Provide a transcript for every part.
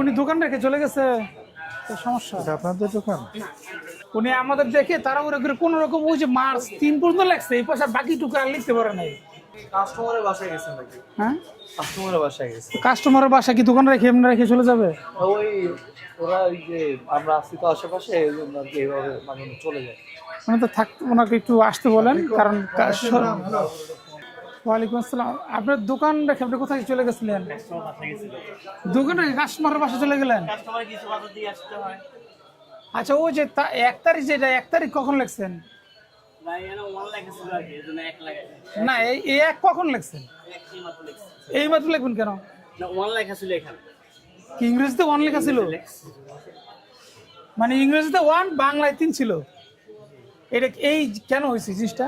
উনি দোকান রেখে চলে গেছে, তো সমস্যা। এটা আপনাদের দোকান? উনি আমাদের দেখে তাড়াহুড়ো করে কোন রকম ওই যে মার্চ 3 পর্যন্ত লাগছে, এই পাশে বাকি টুকু আর লিখতে পারে নাই। কাস্টমারের বাসায় গেছেন নাকি? হ্যাঁ, কাস্টমারের বাসায় গেছে। কাস্টমারের বাসা কি দোকান রেখে এমনি রেখে চলে যাবে? ওই ওরা ওই যে আমরা আছি তো আশেপাশে, এই জন্য আর কি এইভাবে মানে চলে যায়। মানে তো থাকতে, ওনাকে একটু আসতে বলেন, কারণ ওয়ালাইকুম আসসালাম। আপনার দোকান রেখে আপনি কোথায় চলে গেছিলেন? দোকান রেখে কাস্টমারের বাসা চলে গেলেন? আচ্ছা, ওই যে 1 তারিখ, যেটা 1 তারিখ কখন লিখছেন? না, এই এক কখন লিখছেন? এই মাত্র লিখবেন কেন? কি ইংরেজিতে 1 লেখা ছিল? মানে ইংরেজিতে 1, বাংলায় 3 ছিল। এটা এই কেন হয়েছে জিনিসটা?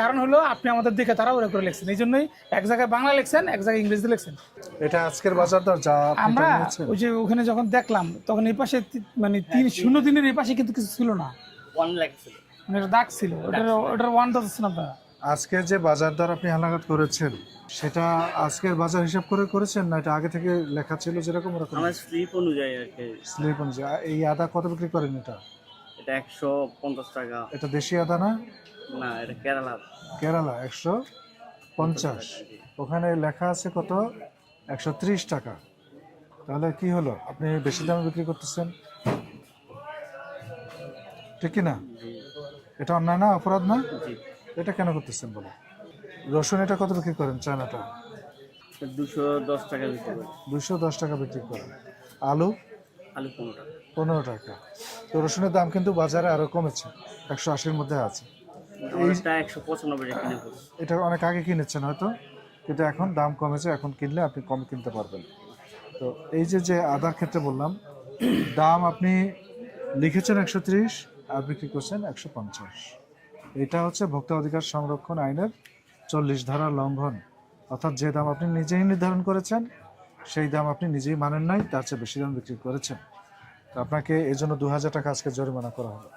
কারণ হলো আপনি আমাদের দিকে তাড়াহুড়ো করে লিখছেন, এই জন্যই এক জায়গায় বাংলা লিখছেন, এক জায়গায় ইংরেজিতে লিখছেন। এটা আজকের বাজার দর যা আপনি আমরা নিয়েছেন? ওই যে ওখানে যখন দেখলাম তখন এই পাশে মানে 303-এর এই পাশে কিন্তু কিছু ছিল না, 1 লেখা ছিল। মানে একটা দাগ ছিল, ওটার 1 ধরছেন আপনারা। আজকে যে বাজার দর আপনি হালনাগাদ করেছেন, সেটা আজকের বাজার হিসাব করে করেছেন না এটা আগে থেকে লেখা ছিল যেরকম ওরকম? আমার স্লিপ অনুযায়ী আর কি। স্লিপ অনুযায়ী। এই আদা কত বিক্রি করেন এটা? এটা 150 টাকা। এটা দেশি আদা না? না, এটা কেরালা। কেরালা 150। ওখানে লেখা আছে কত? 130 টাকা। তাহলে কি হলো, আপনি বেশি দামে বিক্রি করতেছেন, ঠিক কি না? এটা অন্যায় না, অপরাধ না? জি। এটা কেন করতেছেন বলো? রসুন এটা কত বিক্রি করেন চায়নাটা? 210 টাকা বিক্রি করি। 210 টাকা বিক্রি করেন। আলু? আলু 15 টাকা। 15 টাকা। তো রসুনের দাম কিন্তু বাজারে আরো কমেছে, 180-এর মধ্যে আছে। এইটা 195 টাকা কিনে পড়ছে। এটা অনেক আগে কিনেছেন হয়তো, কিন্তু এখন দাম কমেছে, এখন কিনলে আপনি কম কিনতে পারবেন। তো এই যে আদার ক্ষেত্রে বললাম, দাম আপনি লিখেছেন 130 আর বিক্রি করছেন 150। এটা হচ্ছে ভোক্তা অধিকার সংরক্ষণ আইনের 40 ধারা লঙ্ঘন। অর্থাৎ যে দাম আপনি নিজেই নির্ধারণ করেছেন সেই দাম আপনি নিজেই মানেন নাই, তার চেয়ে বেশি দাম বিক্রি করেছেন। তো আপনাকে এই জন্য 2000 টাকা আজকে জরিমানা করা হবে।